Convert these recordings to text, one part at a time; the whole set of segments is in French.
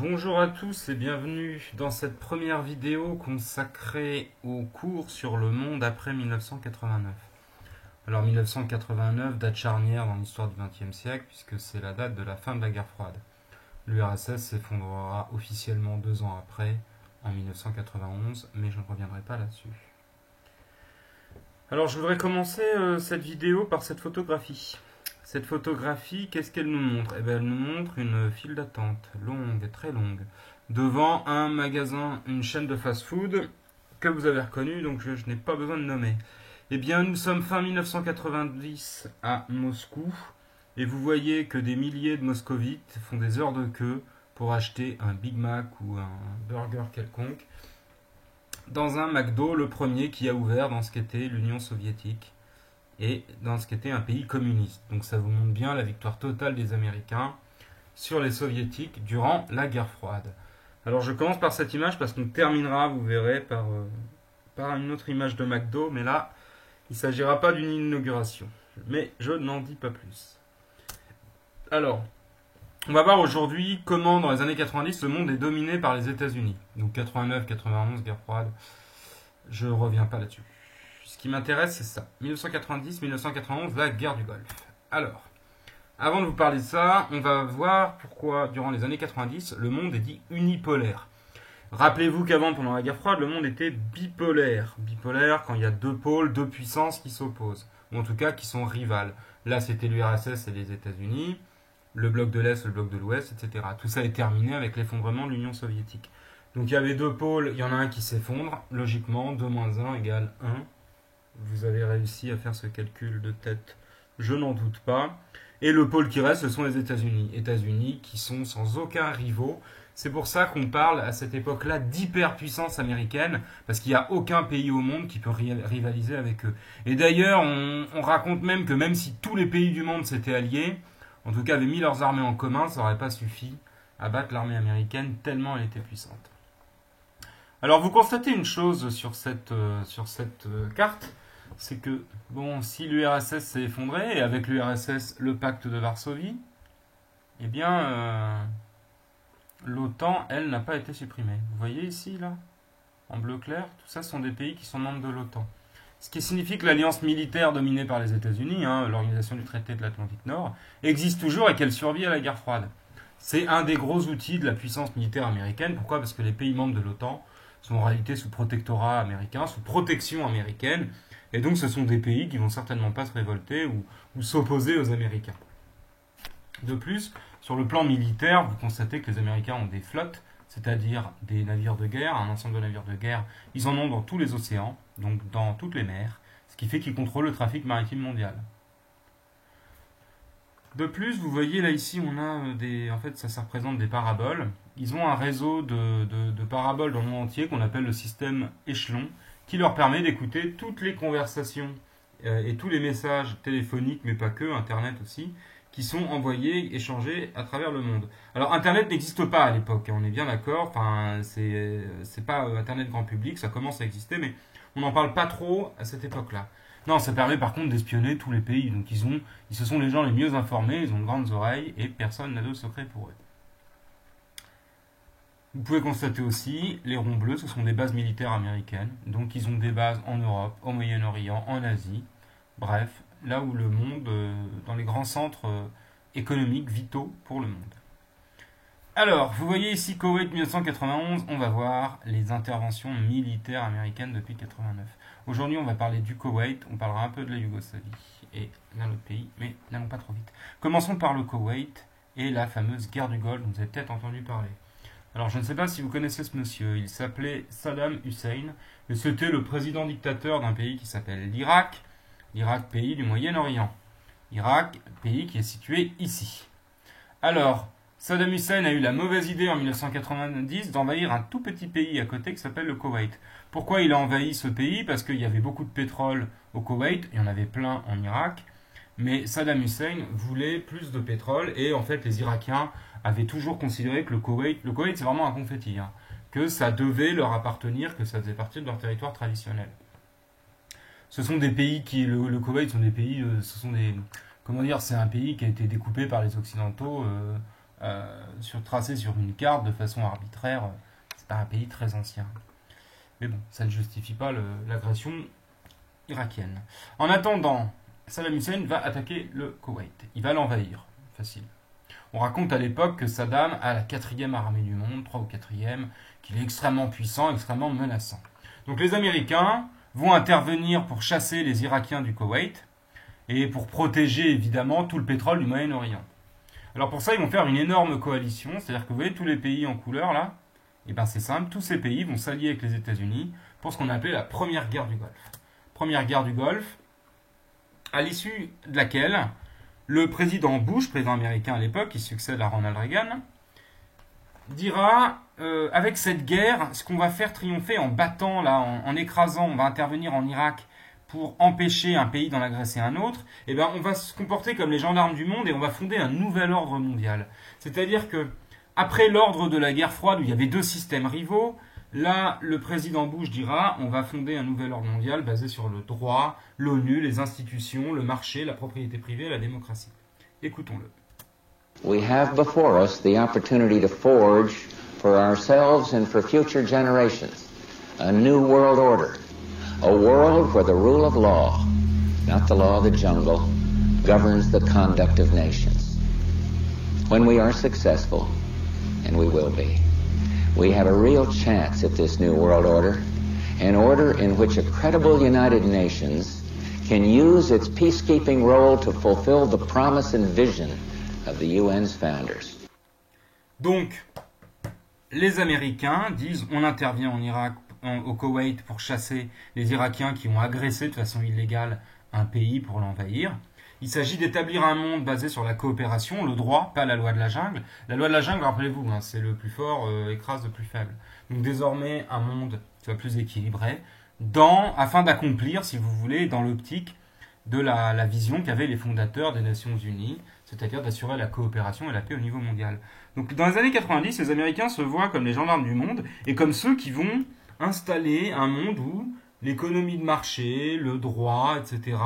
Bonjour à tous et bienvenue dans cette première vidéo consacrée au cours sur le monde après 1989. Alors 1989, date charnière dans l'histoire du XXe siècle puisque c'est la date de la fin de la guerre froide. L'URSS s'effondrera officiellement 2 ans après, en 1991, mais je ne reviendrai pas là-dessus. Alors je voudrais commencer cette vidéo par cette photographie. Cette photographie, qu'est-ce qu'elle nous montre? Eh bien, elle nous montre une file d'attente, longue, très longue, devant un magasin, une chaîne de fast-food que vous avez reconnue, donc je n'ai pas besoin de nommer. Eh bien, nous sommes fin 1990 à Moscou, et vous voyez que des milliers de moscovites font des heures de queue pour acheter un Big Mac ou un burger quelconque dans un McDo, le premier qui a ouvert dans ce qu'était l'Union soviétique et dans ce qu'était un pays communiste. Donc ça vous montre bien la victoire totale des Américains sur les Soviétiques durant la guerre froide. Alors je commence par cette image parce qu'on terminera, vous verrez, par une autre image de McDo, mais là, il ne s'agira pas d'une inauguration. Mais je n'en dis pas plus. Alors, on va voir aujourd'hui comment dans les années 90 le monde est dominé par les États-Unis. Donc 89, 91, guerre froide, je reviens pas là-dessus. Ce qui m'intéresse, c'est ça. 1990-1991, la guerre du Golfe. Alors, avant de vous parler de ça, on va voir pourquoi, durant les années 90, le monde est dit unipolaire. Rappelez-vous qu'avant, pendant la guerre froide, le monde était bipolaire. Bipolaire quand il y a deux pôles, deux puissances qui s'opposent. Ou en tout cas, qui sont rivales. Là, c'était l'URSS et les États-Unis, le bloc de l'Est, le bloc de l'Ouest, etc. Tout ça est terminé avec l'effondrement de l'Union soviétique. Donc il y avait deux pôles, il y en a un qui s'effondre. Logiquement, 2 moins 1 égale 1. Vous avez réussi à faire ce calcul de tête, je n'en doute pas. Et le pôle qui reste, ce sont les États-Unis. États-Unis qui sont sans aucun rivaux. C'est pour ça qu'on parle à cette époque-là d'hyperpuissance américaine, parce qu'il n'y a aucun pays au monde qui peut rivaliser avec eux. Et d'ailleurs, on raconte même que même si tous les pays du monde s'étaient alliés, en tout cas avaient mis leurs armées en commun, ça n'aurait pas suffi à battre l'armée américaine tellement elle était puissante. Alors vous constatez une chose sur cette carte, c'est que, bon, si l'URSS s'est effondré, et avec l'URSS le pacte de Varsovie, eh bien, l'OTAN, elle, n'a pas été supprimée. Vous voyez ici, là, en bleu clair, tout ça sont des pays qui sont membres de l'OTAN. Ce qui signifie que l'alliance militaire dominée par les États-Unis, l'organisation du traité de l'Atlantique Nord, existe toujours et qu'elle survit à la guerre froide. C'est un des gros outils de la puissance militaire américaine. Pourquoi? Parce que les pays membres de l'OTAN sont en réalité sous protectorat américain, sous protection américaine, et donc ce sont des pays qui vont certainement pas se révolter ou s'opposer aux Américains. De plus, sur le plan militaire, vous constatez que les Américains ont des flottes, c'est-à-dire des navires de guerre, un ensemble de navires de guerre. Ils en ont dans tous les océans, donc dans toutes les mers, ce qui fait qu'ils contrôlent le trafic maritime mondial. De plus, vous voyez là ici, on a en fait, ça représente des paraboles. Ils ont un réseau de paraboles dans le monde entier qu'on appelle le système échelon, qui leur permet d'écouter toutes les conversations et tous les messages téléphoniques, mais pas que, Internet aussi, qui sont envoyés, échangés à travers le monde. Alors Internet n'existe pas à l'époque, on est bien d'accord. Enfin, c'est pas Internet grand public, ça commence à exister, mais on n'en parle pas trop à cette époque-là. Non, ça permet par contre d'espionner tous les pays. Donc ce sont les gens les mieux informés, ils ont de grandes oreilles et personne n'a de secret pour eux. Vous pouvez constater aussi, les ronds bleus, ce sont des bases militaires américaines. Donc ils ont des bases en Europe, au Moyen-Orient, en Asie. Bref, là où le monde, dans les grands centres économiques vitaux pour le monde. Alors, vous voyez ici Koweït 1991, on va voir les interventions militaires américaines depuis 89. Aujourd'hui, on va parler du Koweït, on parlera un peu de la Yougoslavie et d'un autre pays, mais n'allons pas trop vite. Commençons par le Koweït et la fameuse guerre du Golfe dont vous avez peut-être entendu parler. Alors, je ne sais pas si vous connaissez ce monsieur, il s'appelait Saddam Hussein, et c'était le président dictateur d'un pays qui s'appelle l'Irak. L'Irak, pays du Moyen-Orient. Irak, pays qui est situé ici. Alors, Saddam Hussein a eu la mauvaise idée en 1990 d'envahir un tout petit pays à côté qui s'appelle le Koweït. Pourquoi il a envahi ce pays? Parce qu'il y avait beaucoup de pétrole au Koweït, il y en avait plein en Irak, mais Saddam Hussein voulait plus de pétrole et en fait les Irakiens avaient toujours considéré que le Koweït c'est vraiment un confetti, que ça devait leur appartenir, que ça faisait partie de leur territoire traditionnel. Ce sont des pays le Koweït sont des pays, comment dire, c'est un pays qui a été découpé par les Occidentaux tracé sur une carte de façon arbitraire. C'est pas un pays très ancien. Mais bon, ça ne justifie pas l'agression irakienne. En attendant, Saddam Hussein va attaquer le Koweït. Il va l'envahir. Facile. On raconte à l'époque que Saddam a la 4e armée du monde, 3 ou 4e, qu'il est extrêmement puissant, extrêmement menaçant. Donc les Américains vont intervenir pour chasser les Irakiens du Koweït et pour protéger évidemment tout le pétrole du Moyen-Orient. Alors pour ça, ils vont faire une énorme coalition, c'est-à-dire que vous voyez tous les pays en couleur là, et bien c'est simple, tous ces pays vont s'allier avec les États-Unis pour ce qu'on appelait la première guerre du Golfe. Première guerre du Golfe, à l'issue de laquelle le président Bush, président américain à l'époque, qui succède à Ronald Reagan, dira avec cette guerre, ce qu'on va faire triompher en battant, là, en écrasant, on va intervenir en Irak pour empêcher un pays d'en agresser un autre, eh ben, on va se comporter comme les gendarmes du monde et on va fonder un nouvel ordre mondial. C'est-à-dire que, après l'ordre de la guerre froide où il y avait 2 systèmes rivaux, là, le président Bush dira on va fonder un nouvel ordre mondial basé sur le droit, l'ONU, les institutions, le marché, la propriété privée, la démocratie. Écoutons-le. We have before us the opportunity to forge for ourselves and for future generations a new world order, a world where the rule of law, not the law of the jungle, governs the conduct of nations. When we are successful, and we will be, we have a real chance at this new world order, an order in which a credible United Nations can use its peacekeeping role to fulfill the promise and vision of the UN's founders. Donc, les Américains disent on intervient en Irak, au Koweït pour chasser les Irakiens qui ont agressé de façon illégale un pays pour l'envahir. Il s'agit d'établir un monde basé sur la coopération, le droit, pas la loi de la jungle. La loi de la jungle, rappelez-vous, hein, c'est le plus fort écrase le plus faible. Donc désormais, un monde qui soit plus équilibré, afin d'accomplir, si vous voulez, dans l'optique de la vision qu'avaient les fondateurs des Nations Unies, c'est-à-dire d'assurer la coopération et la paix au niveau mondial. Donc dans les années 90, les Américains se voient comme les gendarmes du monde et comme ceux qui vont installer un monde où l'économie de marché, le droit, etc.,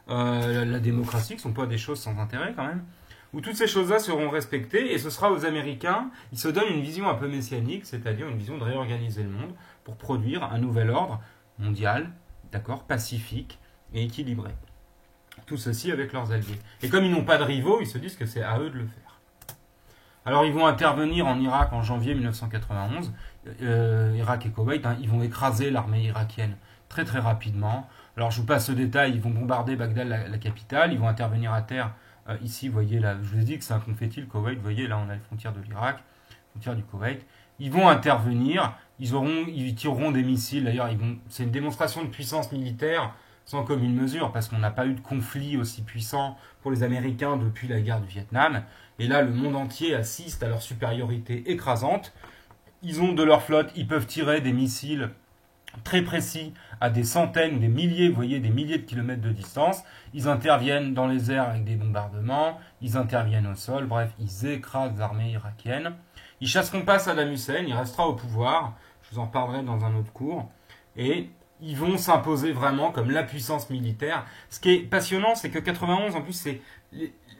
la démocratie, qui ne sont pas des choses sans intérêt quand même, où toutes ces choses-là seront respectées, et ce sera aux Américains, ils se donnent une vision un peu messianique, c'est-à-dire une vision de réorganiser le monde pour produire un nouvel ordre mondial, d'accord, pacifique et équilibré. Tout ceci avec leurs alliés. Et comme ils n'ont pas de rivaux, ils se disent que c'est à eux de le faire. Alors ils vont intervenir en Irak en janvier 1991, Irak et Koweït, hein, ils vont écraser l'armée irakienne très très rapidement. Alors je vous passe ce détail, ils vont bombarder Bagdad, la capitale, ils vont intervenir à terre. Ici, vous voyez, là, je vous ai dit que c'est un confetti, le Koweït, vous voyez, là on a les frontières de l'Irak, les frontières du Koweït. Ils vont intervenir, ils tireront des missiles, d'ailleurs, c'est une démonstration de puissance militaire sans commune mesure, parce qu'on n'a pas eu de conflit aussi puissant pour les Américains depuis la guerre du Vietnam. Et là, le monde entier assiste à leur supériorité écrasante. Ils ont de leur flotte, ils peuvent tirer des missiles très précis à des centaines, des milliers, vous voyez, des milliers de kilomètres de distance. Ils interviennent dans les airs avec des bombardements, ils interviennent au sol, bref, ils écrasent l'armée irakienne. Ils chasseront pas Saddam Hussein, il restera au pouvoir, je vous en parlerai dans un autre cours, et ils vont s'imposer vraiment comme la puissance militaire. Ce qui est passionnant, c'est que 91, en plus, c'est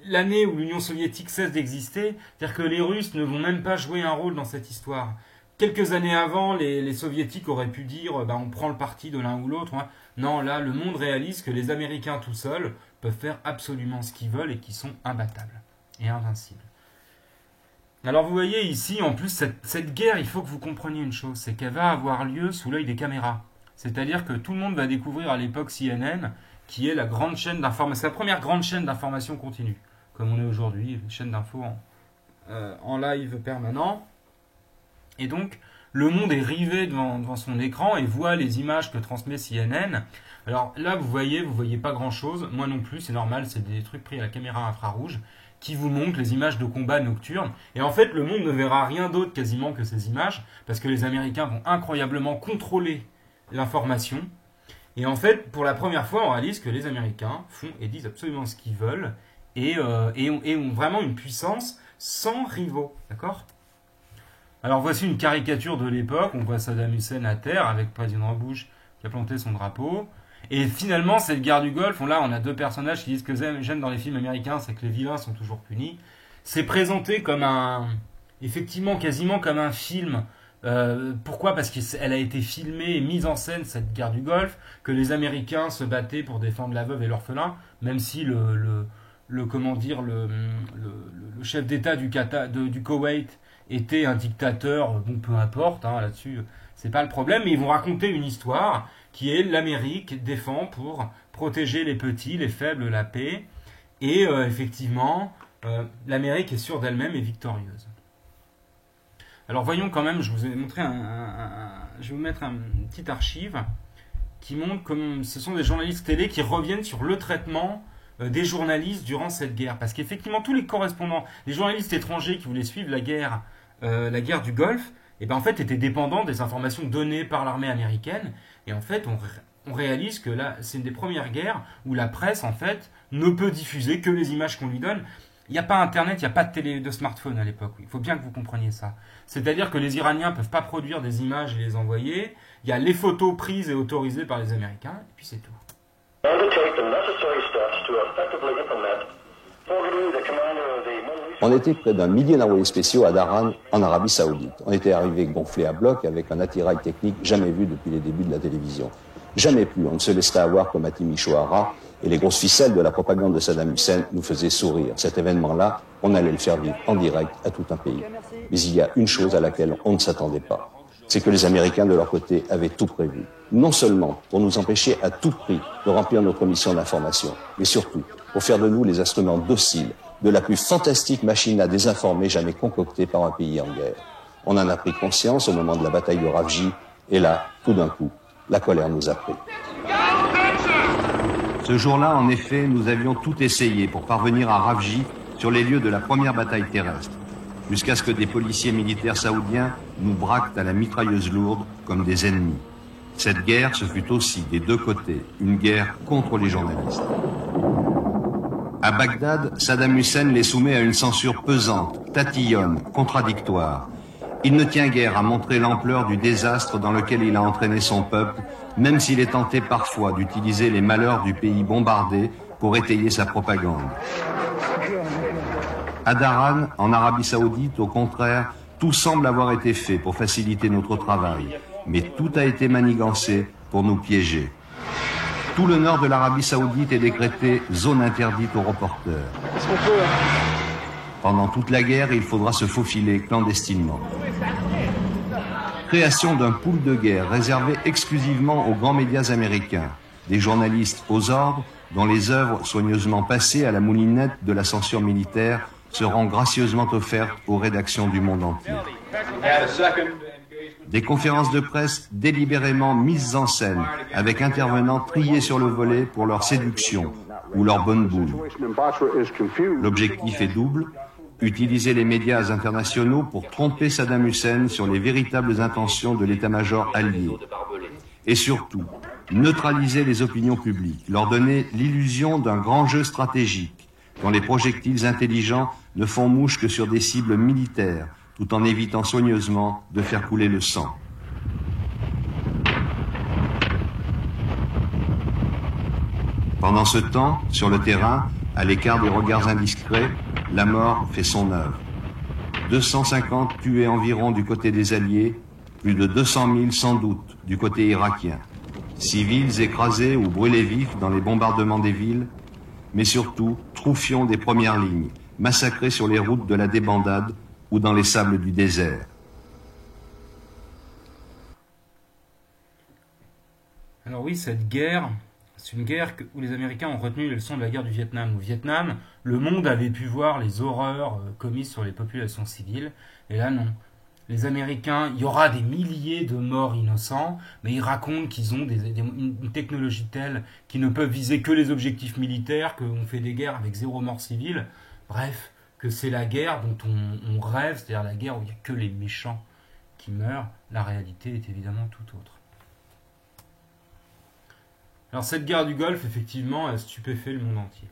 l'année où l'Union soviétique cesse d'exister, c'est-à-dire que les Russes ne vont même pas jouer un rôle dans cette histoire. Quelques années avant, les soviétiques auraient pu dire on prend le parti de l'un ou l'autre. Hein. Non, là, le monde réalise que les Américains tout seuls peuvent faire absolument ce qu'ils veulent et qu'ils sont imbattables et invincibles. Alors vous voyez ici, en plus, cette guerre, il faut que vous compreniez une chose, c'est qu'elle va avoir lieu sous l'œil des caméras. C'est-à-dire que tout le monde va découvrir à l'époque CNN, qui est la grande chaîne d'information, c'est la première grande chaîne d'information continue, comme on est aujourd'hui, une chaîne d'infos en live permanent. Et donc, le monde est rivé devant son écran et voit les images que transmet CNN. Alors là, vous voyez pas grand-chose. Moi non plus, c'est normal, c'est des trucs pris à la caméra infrarouge qui vous montrent les images de combats nocturnes. Et en fait, le monde ne verra rien d'autre quasiment que ces images, parce que les Américains vont incroyablement contrôler l'information. Et en fait, pour la première fois, on réalise que les Américains font et disent absolument ce qu'ils veulent et ont vraiment une puissance sans rivaux. D'accord ? Alors voici une caricature de l'époque, on voit Saddam Hussein à terre avec le président Bush qui a planté son drapeau. Et finalement, cette guerre du Golfe, là on a deux personnages qui disent que j'aime dans les films américains, c'est que les vilains sont toujours punis. c'est présenté comme effectivement, quasiment comme un film. Pourquoi? Parce qu'elle a été filmée et mise en scène, cette guerre du Golfe, que les Américains se battaient pour défendre la veuve et l'orphelin, même si comment dire, le chef d'État du Koweït était un dictateur, bon, peu importe, hein, là-dessus, c'est pas le problème, mais ils vont raconter une histoire qui est l'Amérique défend pour protéger les petits, les faibles, la paix, et effectivement, l'Amérique est sûre d'elle-même et victorieuse. Alors voyons quand même, je vous ai montré je vais vous mettre une petite archive qui montre comment ce sont des journalistes télé qui reviennent sur le traitement des journalistes durant cette guerre. Parce qu'effectivement, tous les correspondants, les journalistes étrangers qui voulaient suivre la guerre du Golfe, et ben en fait étaient dépendants des informations données par l'armée américaine. Et en fait, on réalise que là, c'est une des premières guerres où la presse, en fait, ne peut diffuser que les images qu'on lui donne. Il n'y a pas Internet, il n'y a pas de smartphone à l'époque. Il faut bien que vous compreniez ça. C'est-à-dire que les Iraniens ne peuvent pas produire des images et les envoyer. Il y a les photos prises et autorisées par les Américains, et puis c'est tout. On était près d'un millier d'envoyés spéciaux à Daran, en Arabie Saoudite. On était arrivés gonflés à bloc avec un attirail technique jamais vu depuis les débuts de la télévision. Jamais plus on ne se laissera avoir comme à Timișoara, et les grosses ficelles de la propagande de Saddam Hussein nous faisaient sourire. Cet événement-là, on allait le faire vivre en direct à tout un pays. Mais il y a une chose à laquelle on ne s'attendait pas. C'est que les Américains, de leur côté, avaient tout prévu. Non seulement pour nous empêcher à tout prix de remplir notre mission d'information, mais surtout pour faire de nous les instruments dociles de la plus fantastique machine à désinformer jamais concoctée par un pays en guerre. On en a pris conscience au moment de la bataille de Ravji, et là, tout d'un coup, la colère nous a pris. Ce jour-là, en effet, nous avions tout essayé pour parvenir à Ravji sur les lieux de la première bataille terrestre, jusqu'à ce que des policiers militaires saoudiens nous braquent à la mitrailleuse lourde comme des ennemis. Cette guerre, ce fut aussi, des deux côtés, une guerre contre les journalistes. À Bagdad, Saddam Hussein les soumet à une censure pesante, tatillonne, contradictoire. Il ne tient guère à montrer l'ampleur du désastre dans lequel il a entraîné son peuple, même s'il est tenté parfois d'utiliser les malheurs du pays bombardé pour étayer sa propagande. À Daran, en Arabie Saoudite, au contraire, tout semble avoir été fait pour faciliter notre travail, mais tout a été manigancé pour nous piéger. Tout le nord de l'Arabie Saoudite est décrété zone interdite aux reporters. Pendant toute la guerre, il faudra se faufiler clandestinement. Création d'un pool de guerre réservé exclusivement aux grands médias américains, des journalistes aux ordres dont les œuvres soigneusement passées à la moulinette de la censure militaire seront gracieusement offertes aux rédactions du monde entier. Des conférences de presse délibérément mises en scène avec intervenants triés sur le volet pour leur séduction ou leur bonne boule. L'objectif est double. Utiliser les médias internationaux pour tromper Saddam Hussein sur les véritables intentions de l'état-major allié. Et surtout, neutraliser les opinions publiques, leur donner l'illusion d'un grand jeu stratégique, dont les projectiles intelligents ne font mouche que sur des cibles militaires, tout en évitant soigneusement de faire couler le sang. Pendant ce temps, sur le terrain, à l'écart des regards indiscrets, la mort fait son œuvre. 250 tués environ du côté des Alliés, plus de 200 000 sans doute du côté irakien. Civils écrasés ou brûlés vifs dans les bombardements des villes, mais surtout troufions des premières lignes, massacrés sur les routes de la débandade ou dans les sables du désert. Alors oui, cette guerre, c'est une guerre où les Américains ont retenu les leçons de la guerre du Vietnam. Au Vietnam, le monde avait pu voir les horreurs commises sur les populations civiles, et là non. Les Américains, il y aura des milliers de morts innocents, mais ils racontent qu'ils ont une technologie telle qu'ils ne peuvent viser que les objectifs militaires, qu'on fait des guerres avec 0 mort civile. Bref, que c'est la guerre dont on rêve, c'est-à-dire la guerre où il n'y a que les méchants qui meurent. La réalité est évidemment tout autre. Alors cette guerre du Golfe, effectivement, elle stupéfait le monde entier.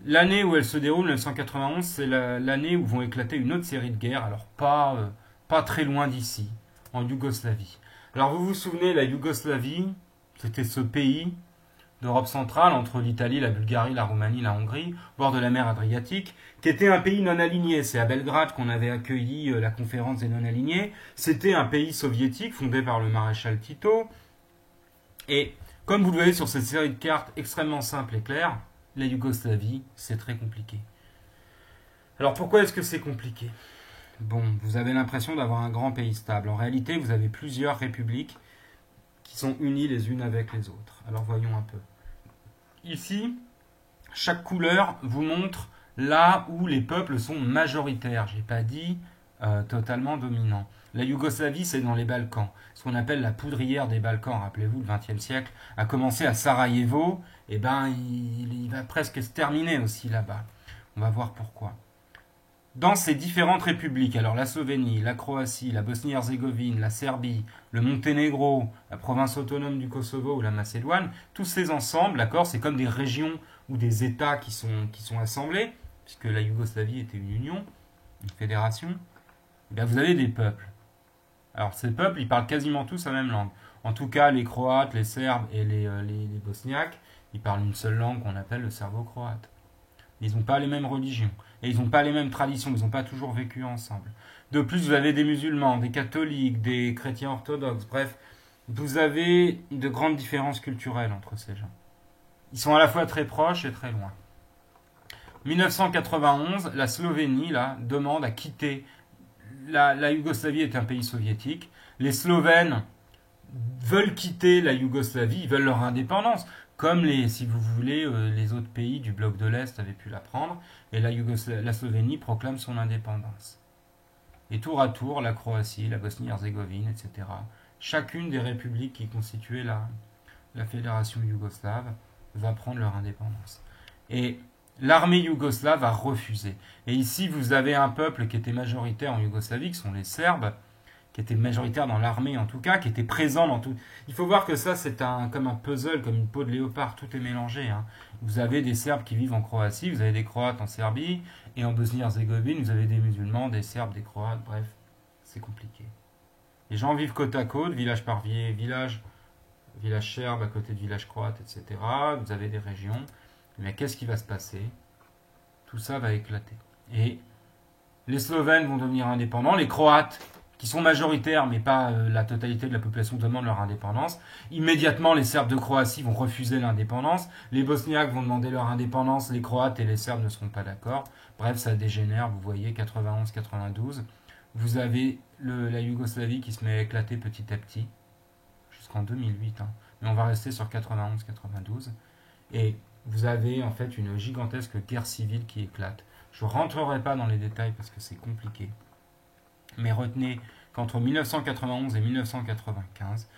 L'année où elle se déroule, 1991, c'est l'année où vont éclater une autre série de guerres, alors pas très loin d'ici, en Yougoslavie. Alors vous vous souvenez, la Yougoslavie, c'était ce pays d'Europe centrale, entre l'Italie, la Bulgarie, la Roumanie, la Hongrie, bord de la mer Adriatique, qui était un pays non aligné. C'est à Belgrade qu'on avait accueilli la conférence des non alignés. C'était un pays soviétique fondé par le maréchal Tito. Et comme vous le voyez sur cette série de cartes extrêmement simple et claire, la Yougoslavie, c'est très compliqué. Alors pourquoi est-ce que c'est compliqué ? Bon, vous avez l'impression d'avoir un grand pays stable. En réalité, vous avez plusieurs républiques qui sont unies les unes avec les autres. Alors voyons un peu. Ici, chaque couleur vous montre là où les peuples sont majoritaires. Je n'ai pas dit totalement dominants. La Yougoslavie, c'est dans les Balkans. Ce qu'on appelle la poudrière des Balkans, rappelez-vous, le XXe siècle, a commencé à Sarajevo. Et il va presque se terminer aussi là-bas. On va voir pourquoi. Dans ces différentes républiques, alors la Slovénie, la Croatie, la Bosnie-Herzégovine, la Serbie, le Monténégro, la province autonome du Kosovo ou la Macédoine, tous ces ensembles, d'accord, c'est comme des régions ou des États qui sont assemblés, puisque la Yougoslavie était une union, une fédération, et bien vous avez des peuples. Alors ces peuples, ils parlent quasiment tous la même langue. En tout cas, les Croates, les Serbes et les Bosniaques, ils parlent une seule langue qu'on appelle le serbo-croate. Ils n'ont pas les mêmes religions. Et ils n'ont pas les mêmes traditions. Ils n'ont pas toujours vécu ensemble. De plus, vous avez des musulmans, des catholiques, des chrétiens orthodoxes. Bref, vous avez de grandes différences culturelles entre ces gens. Ils sont à la fois très proches et très loin. 1991, la Slovénie demande à quitter. La Yougoslavie est un pays soviétique. Les Slovènes veulent quitter la Yougoslavie. Ils veulent leur indépendance. Comme si vous voulez, les autres pays du bloc de l'Est avaient pu la prendre, et la Slovénie proclame son indépendance. Et tour à tour, la Croatie, la Bosnie-Herzégovine, etc., chacune des républiques qui constituaient la fédération yougoslave va prendre leur indépendance. Et l'armée yougoslave a refusé. Et ici, vous avez un peuple qui était majoritaire en Yougoslavie, qui sont les Serbes, qui était majoritaire dans l'armée en tout cas, qui était présent dans tout. Il faut voir que ça, c'est comme un puzzle, comme une peau de léopard, tout est mélangé. Hein. Vous avez des Serbes qui vivent en Croatie, vous avez des Croates en Serbie, et en Bosnie-Herzégovine, vous avez des musulmans, des Serbes, des Croates, bref, c'est compliqué. Les gens vivent côte à côte, village par village serbe à côté de village croate, etc. Vous avez des régions. Mais qu'est-ce qui va se passer ? Tout ça va éclater. Et les Slovènes vont devenir indépendants, les Croates, qui sont majoritaires, mais pas la totalité de la population demande leur indépendance. Immédiatement, les Serbes de Croatie vont refuser l'indépendance. Les Bosniaques vont demander leur indépendance. Les Croates et les Serbes ne seront pas d'accord. Bref, ça dégénère. Vous voyez, 91-92. Vous avez la Yougoslavie qui se met à éclater petit à petit, jusqu'en 2008. Hein. Mais on va rester sur 91-92. Et vous avez en fait une gigantesque guerre civile qui éclate. Je ne rentrerai pas dans les détails parce que c'est compliqué. Mais retenez qu'entre 1991 et 1995,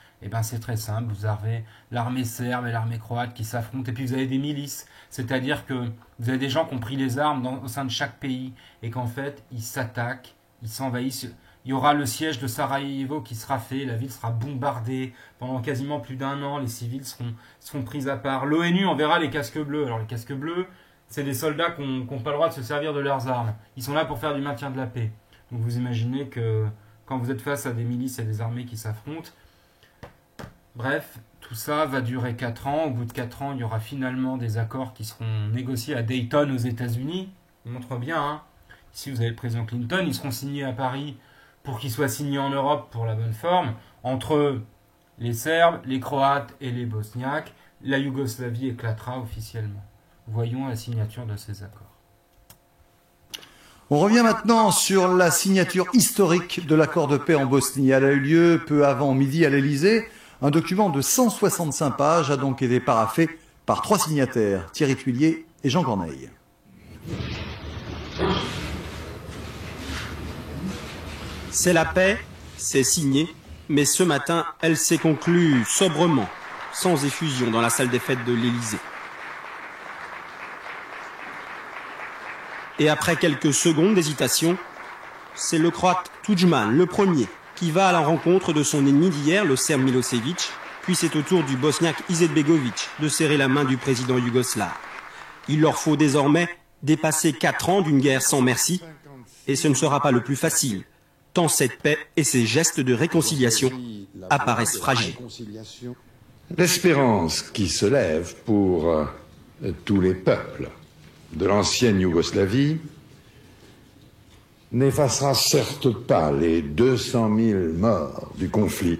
c'est très simple. Vous avez l'armée serbe et l'armée croate qui s'affrontent. Et puis vous avez des milices. C'est-à-dire que vous avez des gens qui ont pris les armes au sein de chaque pays. Et qu'en fait, ils s'attaquent, ils s'envahissent. Il y aura le siège de Sarajevo qui sera fait. La ville sera bombardée pendant quasiment plus d'1 an. Les civils seront pris à part. L'ONU enverra les casques bleus. Alors les casques bleus, c'est des soldats qui n'ont pas le droit de se servir de leurs armes. Ils sont là pour faire du maintien de la paix. Donc vous imaginez que quand vous êtes face à des milices et des armées qui s'affrontent, bref, tout ça va durer 4 ans. Au bout de 4 ans, il y aura finalement des accords qui seront négociés à Dayton aux États-Unis. On montre bien, hein. Ici vous avez le président Clinton, ils seront signés à Paris pour qu'ils soient signés en Europe pour la bonne forme. Entre les Serbes, les Croates et les Bosniaques, la Yougoslavie éclatera officiellement. Voyons la signature de ces accords. On revient maintenant sur la signature historique de l'accord de paix en Bosnie. Elle a eu lieu peu avant midi à l'Elysée. Un document de 165 pages a donc été paraphé par 3 signataires, Thierry Tuillier et Jean Corneille. C'est la paix, c'est signé, mais ce matin, elle s'est conclue sobrement, sans effusion dans la salle des fêtes de l'Elysée. Et après quelques secondes d'hésitation, c'est le Croate Tudjman, le premier, qui va à la rencontre de son ennemi d'hier, le Serbe Milosevic, puis c'est au tour du Bosniaque Izetbegovic de serrer la main du président yougoslave. Il leur faut désormais dépasser 4 ans d'une guerre sans merci, et ce ne sera pas le plus facile, tant cette paix et ses gestes de réconciliation apparaissent fragiles. L'espérance qui se lève pour tous les peuples de l'ancienne Yougoslavie n'effacera certes pas les 200 000 morts du conflit.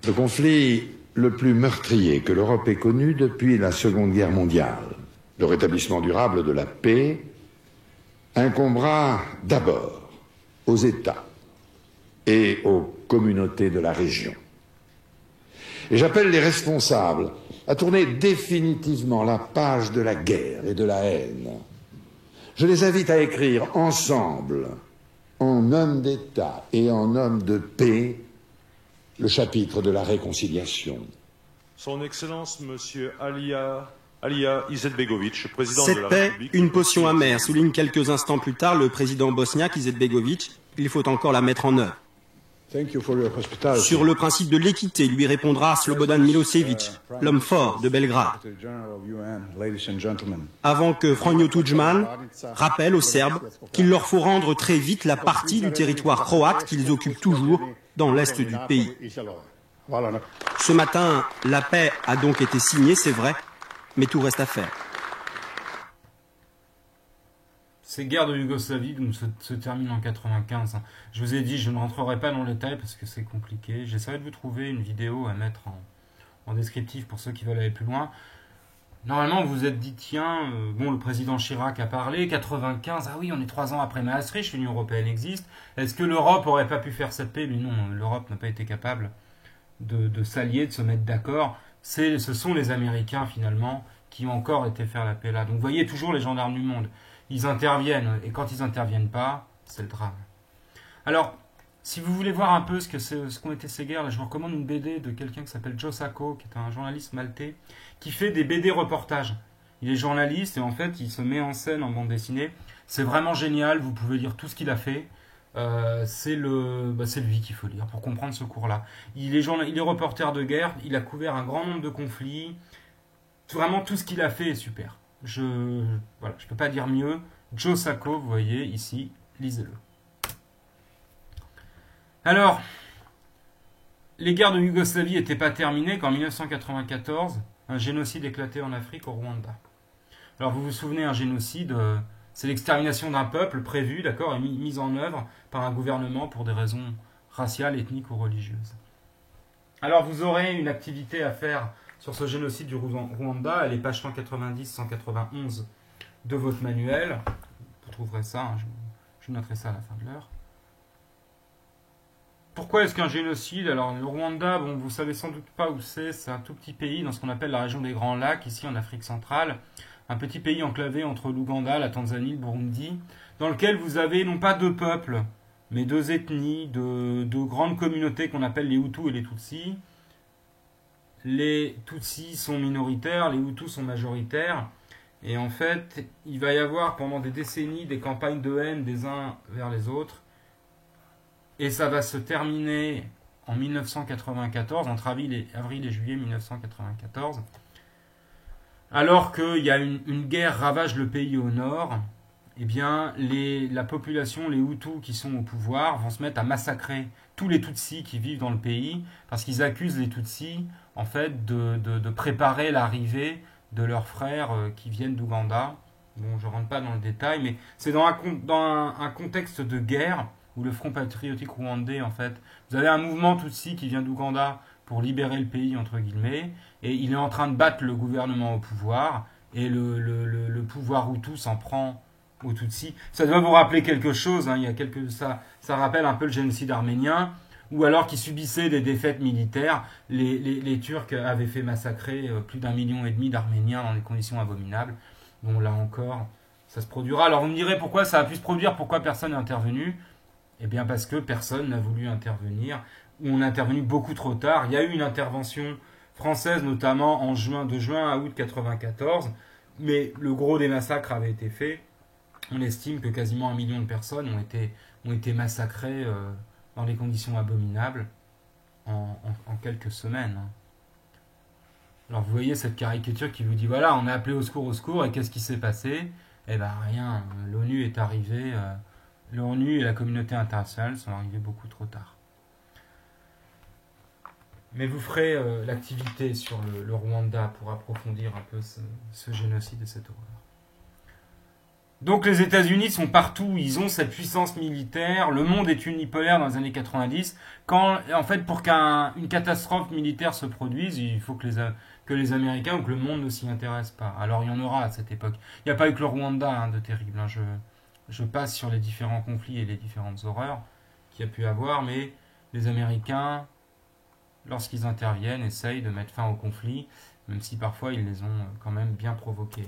Le conflit le plus meurtrier que l'Europe ait connu depuis la Seconde Guerre mondiale. Le rétablissement durable de la paix incombera d'abord aux États et aux communautés de la région. Et j'appelle les responsables à tourner définitivement la page de la guerre et de la haine. Je les invite à écrire ensemble, en hommes d'État et en hommes de paix, le chapitre de la réconciliation. Son Excellence, Monsieur Alija Izetbegović, président de la Cette paix, République... une potion amère, souligne quelques instants plus tard le président bosniaque Izetbegović. Il faut encore la mettre en œuvre. Sur le principe de l'équité, lui répondra Slobodan Milosevic, l'homme fort de Belgrade. Avant que Franjo Tudjman rappelle aux Serbes qu'il leur faut rendre très vite la partie du territoire croate qu'ils occupent toujours dans l'est du pays. Ce matin, la paix a donc été signée, c'est vrai, mais tout reste à faire. Ces guerres de Yougoslavie donc, se terminent en 95. Je vous ai dit, je ne rentrerai pas dans le détail parce que c'est compliqué. J'essaierai de vous trouver une vidéo à mettre en descriptif pour ceux qui veulent aller plus loin. Normalement, vous vous êtes dit, tiens, bon, le président Chirac a parlé, 95, ah oui, on est 3 ans après Maastricht, l'Union Européenne existe. Est-ce que l'Europe aurait pas pu faire cette paix? Mais non, l'Europe n'a pas été capable de s'allier, de se mettre d'accord. Ce sont les Américains, finalement, qui ont encore été faire la paix là. Donc, vous voyez toujours les gendarmes du monde. Ils interviennent, et quand ils n'interviennent pas, c'est le drame. Alors, si vous voulez voir un peu ce qu'ont été ces guerres, là, je vous recommande une BD de quelqu'un qui s'appelle Joe Sacco, qui est un journaliste maltais, qui fait des BD reportages. Il est journaliste et en fait, il se met en scène en bande dessinée. C'est vraiment génial, vous pouvez lire tout ce qu'il a fait. C'est lui qu'il faut lire pour comprendre ce cours-là. Il est reporter de guerre, il a couvert un grand nombre de conflits. Vraiment, tout ce qu'il a fait est super. Je peux pas dire mieux. Joe Sacco, vous voyez ici, lisez-le. Alors, les guerres de Yougoslavie n'étaient pas terminées qu'en 1994, un génocide éclatait en Afrique, au Rwanda. Alors, vous vous souvenez, un génocide, c'est l'extermination d'un peuple prévu, d'accord, et mise en œuvre par un gouvernement pour des raisons raciales, ethniques ou religieuses. Alors, vous aurez une activité à faire sur ce génocide du Rwanda, elle est page 190-191 de votre manuel. Vous trouverez ça, hein, je noterai ça à la fin de l'heure. Pourquoi est-ce qu'un génocide? Alors le Rwanda, bon, vous savez sans doute pas où c'est un tout petit pays dans ce qu'on appelle la région des Grands Lacs, ici en Afrique centrale. Un petit pays enclavé entre l'Ouganda, la Tanzanie, le Burundi, dans lequel vous avez non pas 2 peuples, mais 2 ethnies, de grandes communautés qu'on appelle les Hutus et les Tutsis. Les Tutsis sont minoritaires, les Hutus sont majoritaires. Et en fait, il va y avoir pendant des décennies des campagnes de haine des uns vers les autres. Et ça va se terminer en 1994, entre avril et juillet 1994. Alors qu'il y a une guerre ravage le pays au nord, eh bien, la population, les Hutus qui sont au pouvoir, vont se mettre à massacrer tous les Tutsis qui vivent dans le pays, parce qu'ils accusent les Tutsis, en fait, de préparer l'arrivée de leurs frères qui viennent d'Ouganda. Bon, je ne rentre pas dans le détail, mais c'est dans un contexte de guerre, où le Front patriotique rwandais, en fait, vous avez un mouvement Tutsi qui vient d'Ouganda pour libérer le pays, entre guillemets, et il est en train de battre le gouvernement au pouvoir, et le pouvoir Hutu s'en prend aux Tutsis. Ça doit vous rappeler quelque chose, hein, ça rappelle un peu le génocide arménien, ou alors qui subissaient des défaites militaires. Les Turcs avaient fait massacrer plus d'1,5 million d'Arméniens dans des conditions abominables. Bon, là encore, ça se produira. Alors vous me direz pourquoi ça a pu se produire, pourquoi personne n'est intervenu? Eh bien parce que personne n'a voulu intervenir, ou on a intervenu beaucoup trop tard. Il y a eu une intervention française, notamment de juin à août 1994, mais le gros des massacres avait été fait. On estime que quasiment 1 million de personnes ont été massacrées dans des conditions abominables en quelques semaines. Alors vous voyez cette caricature qui vous dit, voilà, on a appelé au secours, et qu'est-ce qui s'est passé? Eh bien rien, l'ONU est arrivée... L'ONU et la communauté internationale sont arrivés beaucoup trop tard. Mais vous ferez l'activité sur le Rwanda pour approfondir un peu ce génocide et cette horreur. Donc les États-Unis sont partout, ils ont cette puissance militaire, le monde est unipolaire dans les années 90. En fait, pour qu'une catastrophe militaire se produise, il faut que les Américains ou que le monde ne s'y intéresse pas. Alors il y en aura à cette époque. Il n'y a pas eu que le Rwanda de terrible. Je passe sur les différents conflits et les différentes horreurs qu'il y a pu avoir, mais les Américains, lorsqu'ils interviennent, essayent de mettre fin au conflit, même si parfois ils les ont quand même bien provoqués.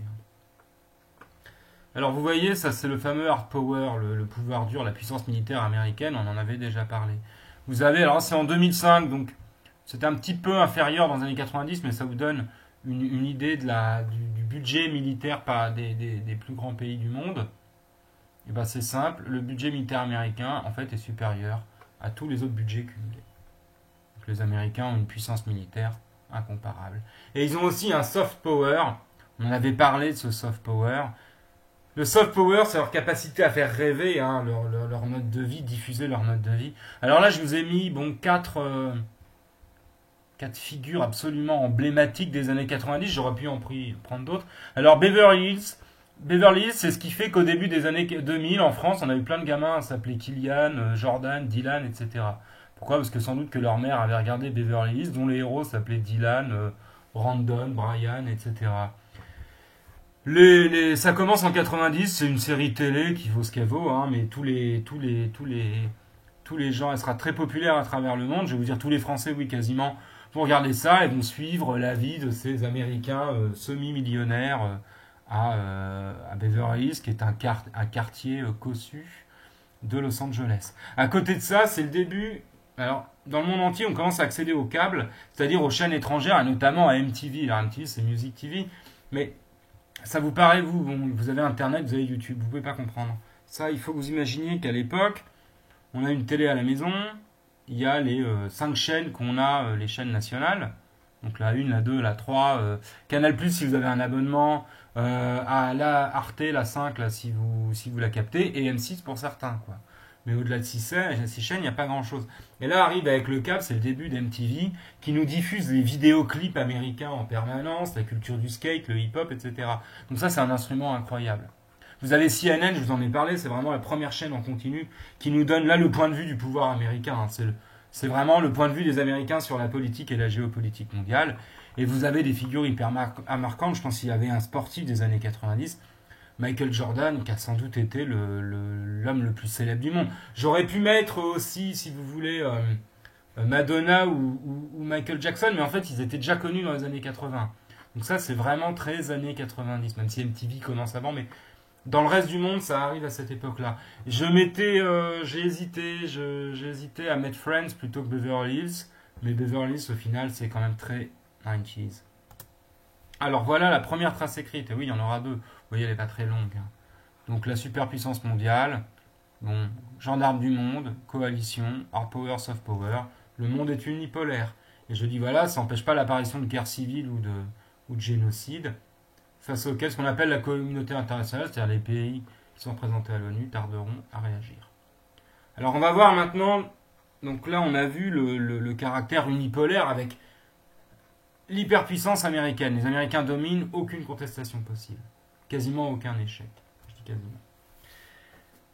Alors vous voyez, ça c'est le fameux hard power, le pouvoir dur, la puissance militaire américaine, on en avait déjà parlé. Vous avez, alors c'est en 2005, donc c'est un petit peu inférieur dans les années 90, mais ça vous donne une idée du budget militaire des plus grands pays du monde. Et ben c'est simple, le budget militaire américain en fait est supérieur à tous les autres budgets cumulés. Donc les Américains ont une puissance militaire incomparable. Et ils ont aussi un soft power, on en avait parlé de ce soft power. Le soft power, c'est leur capacité à faire rêver leur mode de vie, diffuser leur mode de vie. Alors là, je vous ai mis quatre figures absolument emblématiques des années 90. J'aurais pu en prendre d'autres. Alors Beverly Hills, c'est ce qui fait qu'au début des années 2000, en France, on a eu plein de gamins s'appeler Kylian, Jordan, Dylan, etc. Pourquoi ? Parce que sans doute que leur mère avait regardé Beverly Hills, dont les héros s'appelaient Dylan, Brandon, Brian, etc. Ça commence en 90, c'est une série télé qui vaut ce qu'elle vaut, hein, mais tous les gens, elle sera très populaire à travers le monde. Je vais vous dire, tous les Français, oui, quasiment, vont regarder ça et vont suivre la vie de ces Américains semi-millionnaires à Beverly Hills, qui est un quartier cossu de Los Angeles. À côté de ça, c'est le début. Alors, dans le monde entier, on commence à accéder aux câbles, c'est-à-dire aux chaînes étrangères, et notamment à MTV. Alors, MTV, c'est Music TV, mais ça vous paraît, vous avez Internet, vous avez YouTube, vous pouvez pas comprendre. Ça, il faut que vous imaginiez qu'à l'époque, on a une télé à la maison, il y a les 5 chaînes qu'on a, les chaînes nationales, donc la 1, la 2, la 3, Canal+, si vous avez un abonnement, à la Arte, la 5, là, si vous la captez, et M6 pour certains, quoi. Mais au-delà de 6 chaînes, il n'y a pas grand-chose. Et là arrive avec le câble, c'est le début d'MTV, qui nous diffuse les vidéoclips américains en permanence, la culture du skate, le hip-hop, etc. Donc ça, c'est un instrument incroyable. Vous avez CNN, je vous en ai parlé, c'est vraiment la première chaîne en continu qui nous donne là le point de vue du pouvoir américain. Hein. C'est vraiment le point de vue des Américains sur la politique et la géopolitique mondiale. Et vous avez des figures hyper marquantes. Je pense qu'il y avait un sportif des années 90, Michael Jordan, qui a sans doute été l'homme le plus célèbre du monde. J'aurais pu mettre aussi, si vous voulez, Madonna ou Michael Jackson, mais en fait, ils étaient déjà connus dans les années 80. Donc ça, c'est vraiment très années 90, même si MTV commence avant, mais dans le reste du monde, ça arrive à cette époque-là. J'ai hésité à mettre Friends plutôt que Beverly Hills, mais Beverly Hills, au final, c'est quand même très 90s. Alors voilà la première trace écrite, et oui, il y en aura deux. Vous voyez, elle n'est pas très longue. Hein. Donc la superpuissance mondiale, gendarme du monde, coalition, hard power, soft power, le monde est unipolaire. Et je dis voilà, ça n'empêche pas l'apparition de guerres civiles ou de génocide, face auxquels ce qu'on appelle la communauté internationale, c'est-à-dire les pays qui sont représentés à l'ONU, tarderont à réagir. Alors on va voir maintenant, donc là on a vu le caractère unipolaire avec l'hyperpuissance américaine. Les Américains dominent, aucune contestation possible. Quasiment aucun échec. Je dis quasiment.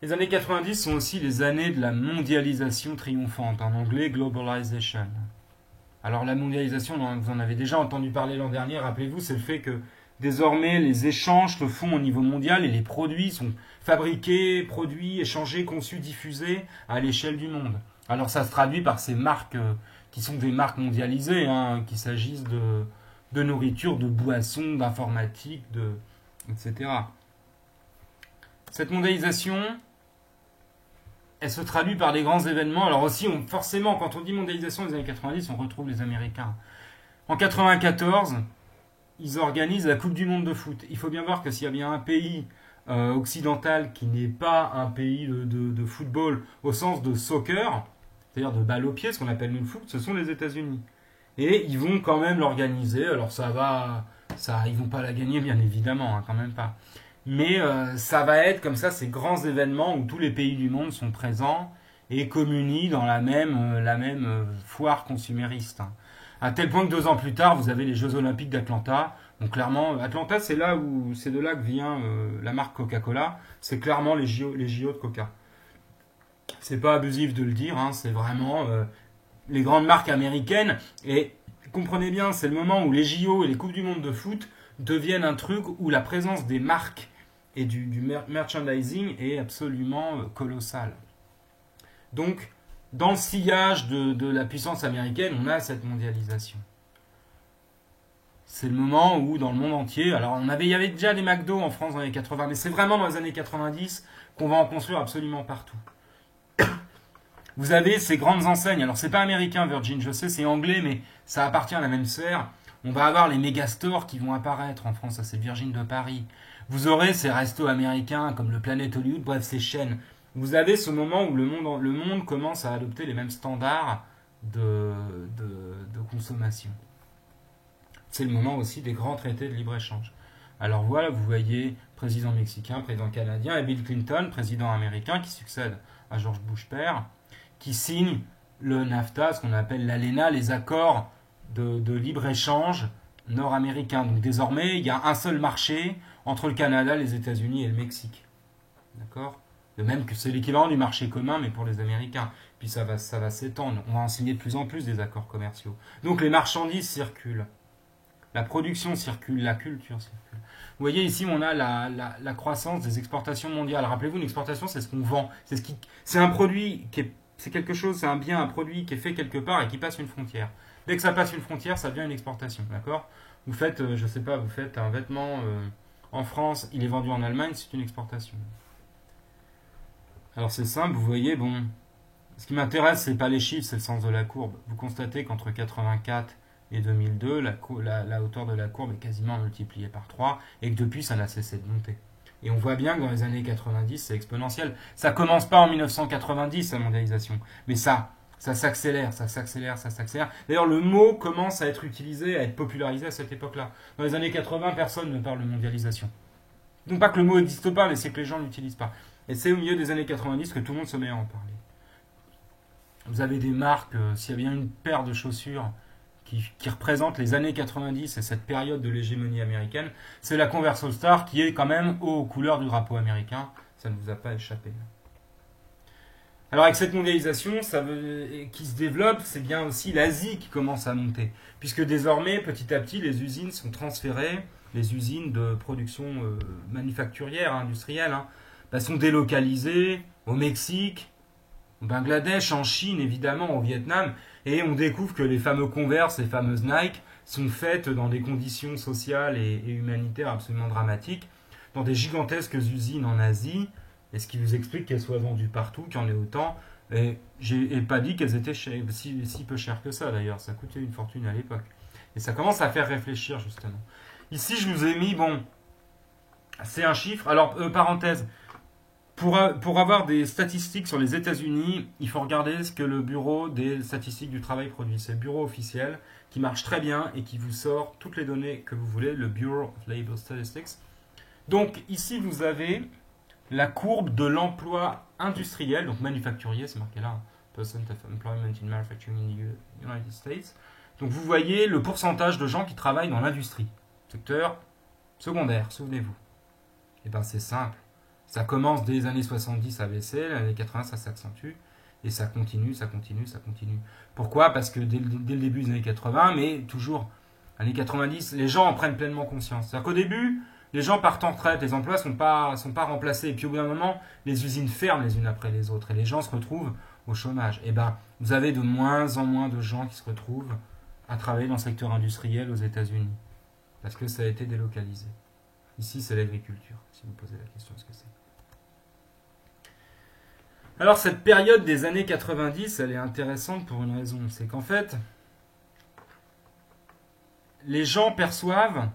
Les années 90 sont aussi les années de la mondialisation triomphante. En anglais, globalization. Alors la mondialisation, vous en avez déjà entendu parler l'an dernier, rappelez-vous, c'est le fait que désormais les échanges se font au niveau mondial et les produits sont fabriqués, produits, échangés, conçus, diffusés à l'échelle du monde. Alors ça se traduit par ces marques qui sont des marques mondialisées, hein, qu'il s'agisse de nourriture, de boissons, d'informatique, etc. Cette mondialisation, elle se traduit par des grands événements. Alors aussi, forcément, quand on dit mondialisation des années 90, on retrouve les Américains. En 94, ils organisent la Coupe du Monde de foot. Il faut bien voir que s'il y a bien un pays occidental qui n'est pas un pays de football au sens de soccer, c'est-à-dire de balle au pied, ce qu'on appelle nous le foot, ce sont les États-Unis. Et ils vont quand même l'organiser. Alors ils vont pas la gagner, bien évidemment, hein, quand même pas. Mais ça va être comme ça, ces grands événements où tous les pays du monde sont présents et communient dans la même foire consumériste. Hein. À tel point que 2 ans plus tard, vous avez les Jeux Olympiques d'Atlanta. Donc clairement, Atlanta, c'est de là que vient la marque Coca-Cola. C'est clairement les JO de Coca. C'est pas abusif de le dire, hein, c'est vraiment les grandes marques américaines. Et comprenez bien, c'est le moment où les JO et les Coupes du Monde de foot deviennent un truc où la présence des marques et du merchandising est absolument colossale. Donc, dans le sillage de la puissance américaine, on a cette mondialisation. C'est le moment où, dans le monde entier, alors il y avait déjà des McDo en France dans les années 80, mais c'est vraiment dans les années 90 qu'on va en construire absolument partout. Vous avez ces grandes enseignes, alors c'est pas américain Virgin, je sais, c'est anglais, mais ça appartient à la même sphère. On va avoir les megastores qui vont apparaître en France, ça c'est Virgin de Paris. Vous aurez ces restos américains comme le Planet Hollywood, bref, ces chaînes. Vous avez ce moment où le monde commence à adopter les mêmes standards de consommation. C'est le moment aussi des grands traités de libre-échange. Alors voilà, vous voyez président mexicain, président canadien, et Bill Clinton, président américain, qui succède à George Bush père, qui signe le NAFTA, ce qu'on appelle l'ALENA, les accords de libre-échange nord-américains. Donc désormais, il y a un seul marché entre le Canada, les États-Unis et le Mexique. D'accord ? De même que c'est l'équivalent du marché commun, mais pour les Américains. Puis ça va s'étendre. On va en signer de plus en plus des accords commerciaux. Donc les marchandises circulent. La production circule, la culture circule. Vous voyez ici, on a la croissance des exportations mondiales. Rappelez-vous, une exportation, c'est ce qu'on vend. C'est un produit c'est quelque chose, c'est un bien, un produit qui est fait quelque part et qui passe une frontière. Dès que ça passe une frontière, ça devient une exportation. D'accord ? Vous faites, je sais pas, vous faites un vêtement en France, il est vendu en Allemagne, c'est une exportation. Alors c'est simple, vous voyez, bon, ce qui m'intéresse, c'est pas les chiffres, c'est le sens de la courbe. Vous constatez qu'entre 84 et 2002, la hauteur de la courbe est quasiment multipliée par 3 et que depuis, ça n'a cessé de monter. Et on voit bien que dans les années 90, c'est exponentiel. Ça commence pas en 1990, la mondialisation, mais ça s'accélère, ça s'accélère, ça s'accélère. D'ailleurs, le mot commence à être utilisé, à être popularisé à cette époque-là. Dans les années 80, personne ne parle de mondialisation. Non pas que le mot n'existe pas, mais c'est que les gens ne l'utilisent pas. Et c'est au milieu des années 90 que tout le monde se met à en parler. Vous avez des marques, s'il y a bien une paire de chaussures qui représente les années 90 et cette période de l'hégémonie américaine, c'est la Converse All-Star qui est quand même aux couleurs du drapeau américain. Ça ne vous a pas échappé. Alors avec cette mondialisation qui se développe, c'est bien aussi l'Asie qui commence à monter. Puisque désormais, petit à petit, les usines sont transférées, les usines de production manufacturière, industrielle, sont délocalisées au Mexique, au Bangladesh, en Chine, évidemment, au Vietnam. Et on découvre que les fameux Converse, les fameuses Nike, sont faites dans des conditions sociales et humanitaires absolument dramatiques, dans des gigantesques usines en Asie. Et ce qui vous explique qu'elles soient vendues partout, qu'il y en ait autant. Et j'ai pas dit qu'elles étaient si peu chères que ça, d'ailleurs. Ça coûtait une fortune à l'époque. Et ça commence à faire réfléchir, justement. Ici, je vous ai mis, c'est un chiffre. Alors, parenthèse, pour avoir des statistiques sur les États-Unis, il faut regarder ce que le Bureau des statistiques du travail produit. C'est le bureau officiel qui marche très bien et qui vous sort toutes les données que vous voulez, le Bureau of Labor Statistics. Donc, ici, vous avez la courbe de l'emploi industriel, donc manufacturier, c'est marqué là, percent of employment in manufacturing in the United States. Donc vous voyez le pourcentage de gens qui travaillent dans l'industrie, secteur secondaire, souvenez-vous. Et bien c'est simple, ça commence dès les années 70 à baisser, les années 80 ça s'accentue, et ça continue, ça continue, ça continue. Pourquoi ? Parce que dès le début des années 80, mais toujours, années 90, les gens en prennent pleinement conscience. C'est-à-dire qu'au début, les gens partent en retraite, les emplois sont pas remplacés. Et puis au bout d'un moment, les usines ferment les unes après les autres. Et les gens se retrouvent au chômage. Et ben, vous avez de moins en moins de gens qui se retrouvent à travailler dans le secteur industriel aux États-Unis. Parce que ça a été délocalisé. Ici, c'est l'agriculture, si vous posez la question ce que c'est. Alors, cette période des années 90, elle est intéressante pour une raison. C'est qu'en fait, les gens perçoivent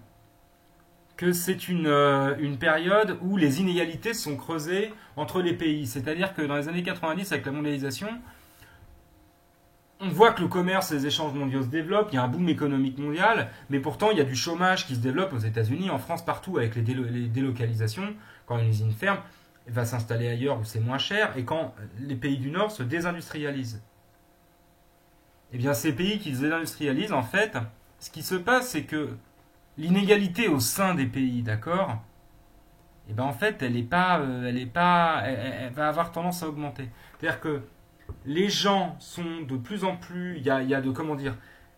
que c'est une période où les inégalités sont creusées entre les pays. C'est-à-dire que dans les années 90, avec la mondialisation, on voit que le commerce et les échanges mondiaux se développent, il y a un boom économique mondial, mais pourtant il y a du chômage qui se développe aux États-Unis, en France, partout, avec les délocalisations. Quand une usine ferme, elle va s'installer ailleurs où c'est moins cher, et quand les pays du Nord se désindustrialisent. eh bien ces pays qui se désindustrialisent, en fait, ce qui se passe, c'est que l'inégalité au sein des pays, d'accord, eh ben en fait, elle va avoir tendance à augmenter. C'est-à-dire que les gens sont de plus en plus, il y a de, comment dire,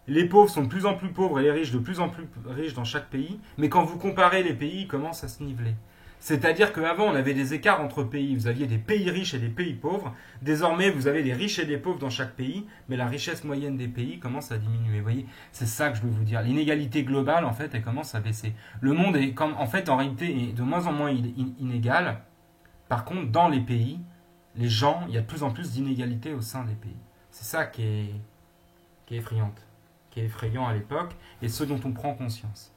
les pauvres sont de plus en plus pauvres et les riches de plus en plus riches dans chaque pays, mais quand vous comparez les pays, ils commencent à se niveler. C'est-à-dire qu'avant, on avait des écarts entre pays. Vous aviez des pays riches et des pays pauvres. Désormais, vous avez des riches et des pauvres dans chaque pays, mais la richesse moyenne des pays commence à diminuer. Vous voyez, c'est ça que je veux vous dire. L'inégalité globale, en fait, elle commence à baisser. Le monde est, en réalité, est de moins en moins inégal. Par contre, dans les pays, les gens, il y a de plus en plus d'inégalités au sein des pays. C'est ça qui est effrayant à l'époque, et ce dont on prend conscience.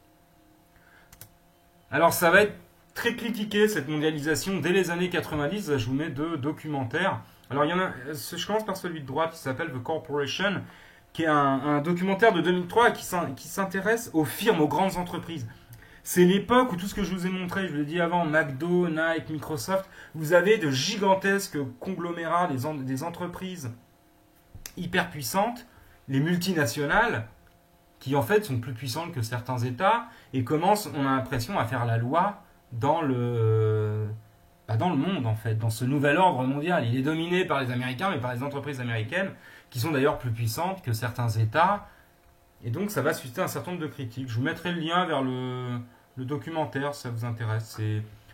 Alors, ça va être très critiqué, cette mondialisation, dès les années 90. Je vous mets 2 documentaires. Alors, il y en a, je commence par celui de droite qui s'appelle The Corporation, qui est un documentaire de 2003 qui s'intéresse aux firmes, aux grandes entreprises. C'est l'époque où tout ce que je vous ai montré, je vous l'ai dit avant, McDo, Nike, Microsoft, vous avez de gigantesques conglomérats, des entreprises hyper puissantes, les multinationales, qui en fait sont plus puissantes que certains États, et commencent, on a l'impression, à faire la loi dans le monde, en fait, dans ce nouvel ordre mondial. Il est dominé par les Américains, mais par les entreprises américaines, qui sont d'ailleurs plus puissantes que certains États. Et donc, ça va susciter un certain nombre de critiques. Je vous mettrai le lien vers le documentaire, si ça vous intéresse.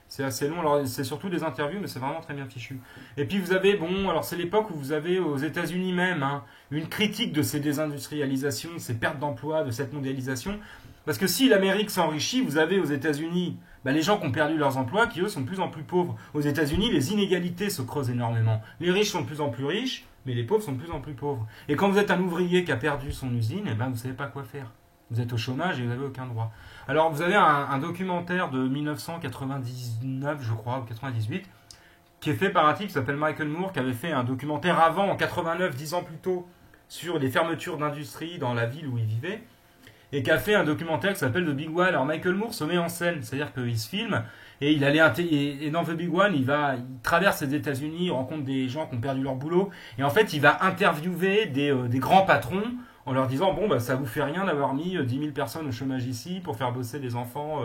C'est assez long. Alors, c'est surtout des interviews, mais c'est vraiment très bien fichu. Et puis, vous avez, alors c'est l'époque où vous avez, aux États-Unis même, une critique de ces désindustrialisations, de ces pertes d'emplois, de cette mondialisation. Parce que si l'Amérique s'enrichit, vous avez aux États-Unis les gens qui ont perdu leurs emplois, qui eux sont de plus en plus pauvres. Aux États-Unis, les inégalités se creusent énormément. Les riches sont de plus en plus riches, mais les pauvres sont de plus en plus pauvres. Et quand vous êtes un ouvrier qui a perdu son usine, vous ne savez pas quoi faire. Vous êtes au chômage et vous n'avez aucun droit. Alors vous avez un documentaire de 1999, je crois, ou 98, qui est fait par un type qui s'appelle Michael Moore, qui avait fait un documentaire avant, en 89, 10 ans plus tôt, sur les fermetures d'industries dans la ville où il vivait, et qui a fait un documentaire qui s'appelle The Big One. Alors Michael Moore se met en scène, c'est-à-dire qu'il se filme, et et dans The Big One, il traverse les États-Unis, il rencontre des gens qui ont perdu leur boulot, et en fait, il va interviewer des grands patrons en leur disant, ça vous fait rien d'avoir mis 10 000 personnes au chômage ici pour faire bosser des enfants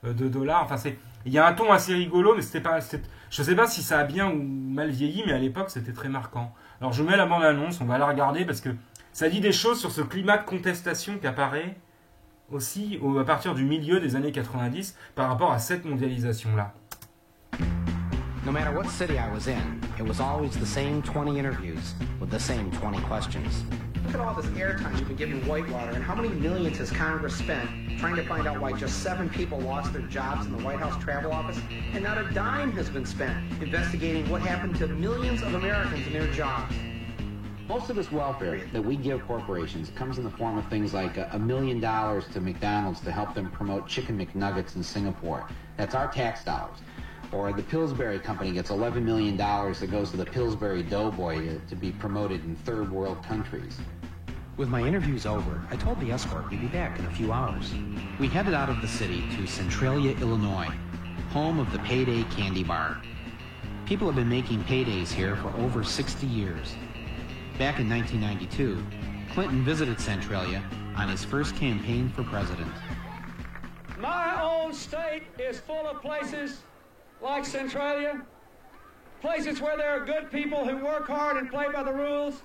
de dollars. Enfin, il y a un ton assez rigolo, mais je sais pas si ça a bien ou mal vieilli, mais à l'époque, c'était très marquant. Alors, je mets la bande-annonce, on va la regarder parce que ça dit des choses sur ce climat de contestation qui apparaît aussi à partir du milieu des années 90 par rapport à cette mondialisation-là. No matter what city I was in, it was always the same 20 interviews with the same 20 questions. Look at all this airtime you've been giving Whitewater, and how many millions has Congress spent trying to find out why just 7 people lost their jobs in the White House travel office, and not a dime has been spent investigating what happened to millions of Americans and their jobs. Most of this welfare that we give corporations comes in the form of things like $1 million to McDonald's to help them promote Chicken McNuggets in Singapore. That's our tax dollars. Or the Pillsbury Company gets $11 million that goes to the Pillsbury Doughboy to be promoted in third world countries. With my interviews over, I told the escort we'd be back in a few hours. We headed out of the city to Centralia, Illinois, home of the Payday Candy Bar. People have been making paydays here for over 60 years. Back in 1992, Clinton visited Centralia on his first campaign for president. My own state is full of places like Centralia, places where there are good people who work hard and play by the rules,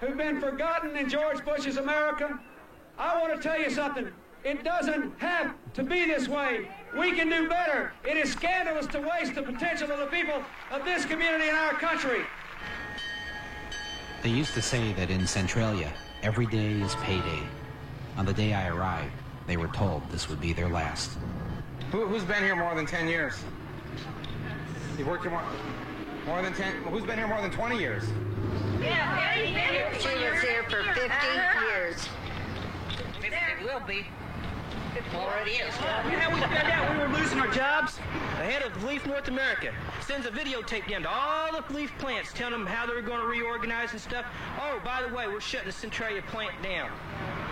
who've been forgotten in George Bush's America. I want to tell you something. It doesn't have to be this way. We can do better. It is scandalous to waste the potential of the people of this community in our country. They used to say that in Centralia, every day is payday. On the day I arrived, they were told this would be their last. Who's been here more than 10 years? You've worked here more than 10? Who's been here more than 20 years? Yeah, she was here for 50 years. It will be. It already is. You know, we found out we were losing our jobs. The head of Leaf North America sends a videotape down to all the leaf plants telling them how they're going to reorganize and stuff. Oh, by the way, we're shutting the Centralia plant down.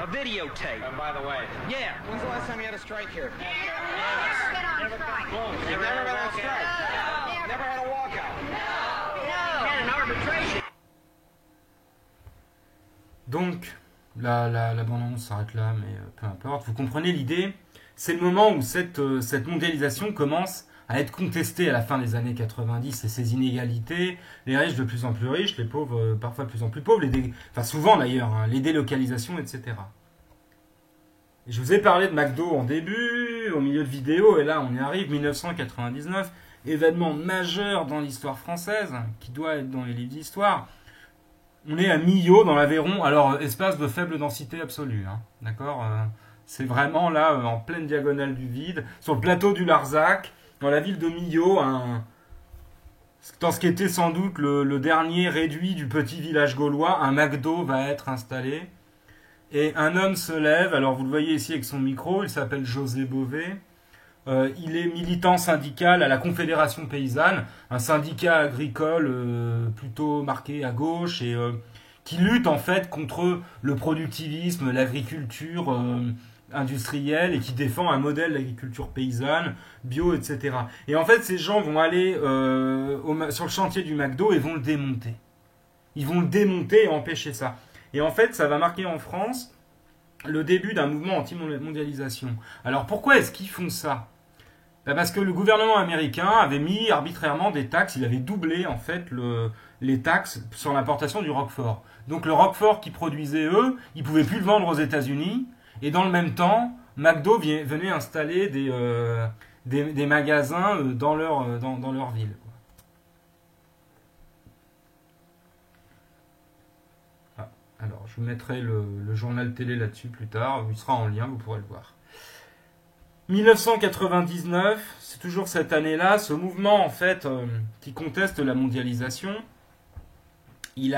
A videotape. By the way. Yeah. When's the last time you had a strike here? Never been on strike. You've never been on strike? No. Never had a walkout? No. Had an arbitration. Donc, la bande-annonce s'arrête là, mais peu importe. Vous comprenez l'idée? C'est le moment où cette mondialisation commence à être contestée à la fin des années 90 et ces inégalités, les riches de plus en plus riches, les pauvres parfois de plus en plus pauvres, souvent d'ailleurs, hein, les délocalisations, etc. Et je vous ai parlé de McDo en début, au milieu de vidéo, et là on y arrive, 1999, événement majeur dans l'histoire française, qui doit être dans les livres d'histoire. On est à Millau, dans l'Aveyron, alors espace de faible densité absolue, hein, d'accord, c'est vraiment là, en pleine diagonale du vide, sur le plateau du Larzac, dans la ville de Millau, dans ce qui était sans doute le dernier réduit du petit village gaulois, un McDo va être installé. Et un homme se lève, alors vous le voyez ici avec son micro, il s'appelle José Bové. Il est militant syndical à la Confédération Paysanne, un syndicat agricole plutôt marqué à gauche et qui lutte en fait contre le productivisme, l'agriculture industrielle et qui défend un modèle d'agriculture paysanne, bio, etc. Et en fait, ces gens vont aller sur le chantier du McDo et vont le démonter. Ils vont le démonter et empêcher ça. Et en fait, ça va marquer en France le début d'un mouvement anti-mondialisation. Alors pourquoi est-ce qu'ils font ça? Parce que le gouvernement américain avait mis arbitrairement des taxes, il avait doublé en fait les taxes sur l'importation du Roquefort. Donc le Roquefort qu'ils produisaient eux, ils pouvaient plus le vendre aux États-Unis. Et dans le même temps, McDo venait installer des magasins dans leur ville. Ah, alors, je vous mettrai le journal télé là-dessus plus tard. Il sera en lien, vous pourrez le voir. 1999, c'est toujours cette année-là, ce mouvement en fait qui conteste la mondialisation, il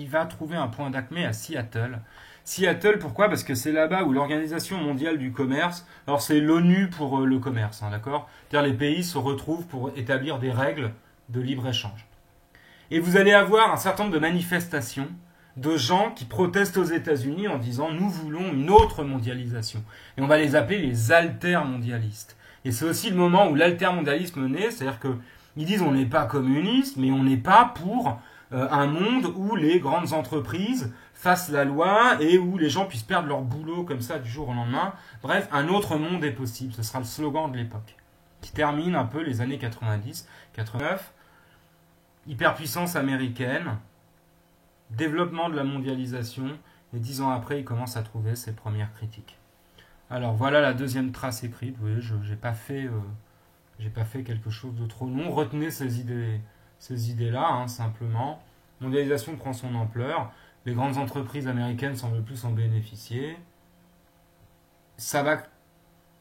va trouver un point d'acmé à Seattle. Seattle, pourquoi? Parce que c'est là-bas où l'Organisation mondiale du commerce, alors c'est l'ONU pour le commerce, hein, d'accord? C'est-à-dire les pays se retrouvent pour établir des règles de libre-échange. Et vous allez avoir un certain nombre de manifestations de gens qui protestent aux États-Unis en disant « Nous voulons une autre mondialisation ». Et on va les appeler les altermondialistes. Et c'est aussi le moment où l'altermondialisme naît, c'est-à-dire qu'ils disent « On n'est pas communiste, mais on n'est pas pour un monde où les grandes entreprises fassent la loi et où les gens puissent perdre leur boulot comme ça du jour au lendemain. Bref, un autre monde est possible. Ce sera le slogan de l'époque, qui termine un peu les années 90, 89. Hyperpuissance américaine, développement de la mondialisation, et 10 ans après, il commence à trouver ses premières critiques. Alors voilà la deuxième trace écrite. Vous voyez, j'ai pas fait quelque chose de trop long. Retenez ces idées-là, hein, simplement. Mondialisation prend son ampleur. Les grandes entreprises américaines semblent plus en bénéficier. Ça va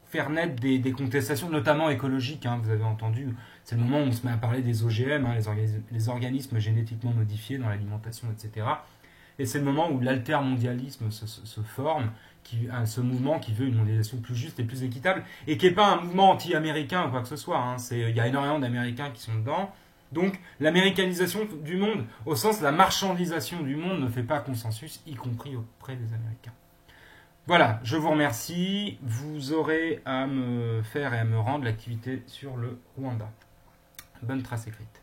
faire naître des contestations, notamment écologiques, hein, vous avez entendu. C'est le moment où on se met à parler des OGM, hein, les organismes génétiquement modifiés dans l'alimentation, etc. Et c'est le moment où l'altermondialisme se forme, ce mouvement qui veut une mondialisation plus juste et plus équitable, et qui n'est pas un mouvement anti-américain ou quoi que ce soit. Hein. Il y a énormément d'Américains qui sont dedans. Donc l'américanisation du monde, au sens de la marchandisation du monde, ne fait pas consensus, y compris auprès des Américains. Voilà, je vous remercie. Vous aurez à me faire et à me rendre l'activité sur le Rwanda. Bonne trace écrite.